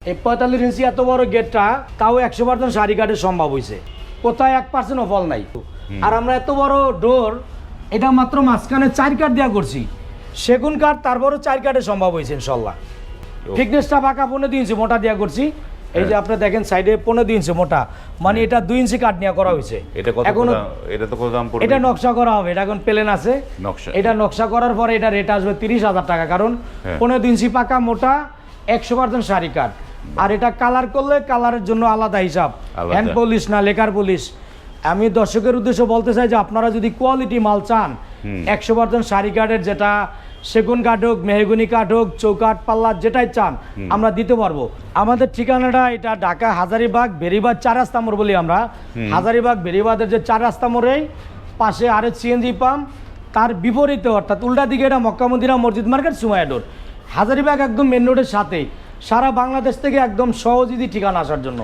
এই 45 ইঞ্চি এত বড় গেটটা তাও 100% সারি কাঠের সম্ভব হয়েছে, কোথায় 1% ফল নাই। আর আমরা এত বড় ডোর এটা মাত্র মাঝখানে 4 কাঠ দেওয়া করছি, সেগুন কাঠ তারপরও 4 কাঠে সম্ভব হয়েছে ইনশাল্লাহ। থিকনেসটা বাঁকা 15 ইঞ্চি মোটা দেওয়া করছি। এই যে আপনি দেখেন সাইডে 15 ইঞ্চি মোটা, মানে এটা 2 ইঞ্চি কাঠ নেওয়া করা হয়েছে। এটা তো কত দাম পড়বে? এটা নকশা করা হবে, এটা এখন প্লেন আছে। এটা নকশা করার পরে এটা রেট আসবে 30,000 টাকা, কারণ 15 ইঞ্চি পাকা মোটা 100% সারি কাঠ। আর এটা কালার করলে কালারের জন্য আলাদা হিসাব, হ্যান্ড পলিশ না লেকার পলিশ। আমি দর্শকের উদ্দেশ্যে বলতে চাই যে আপনারা যদি কোয়ালিটি মাল চান 100% সারি কাঠের, যেটা সেগুন কাঠ হোক, মেহগনি কাঠ হোক, চৌকাঠ পাল্লা যেটাই চান আমরা দিতে পারবো। আমাদের ঠিকানাটা এটা ঢাকা হাজারীবাগ বেরিবাদ 4 রাস্তা মোড় বলি আমরা। হাজারীবাগ বেরিবাদের যে 4 রাস্তা মোড়েই পাশে আরেক সিএনজি পাম্প, তার বিপরীতে অর্থাৎ উল্টা দিকে এটা মক্কা মদিনা মসজিদ মার্কেট সুমাইয়া রোড। হাজারীবাগ একদম মেন রোডের সাথেই, সারা বাংলাদেশ থেকে একদম সহজ ঠিকানা আসার জন্য।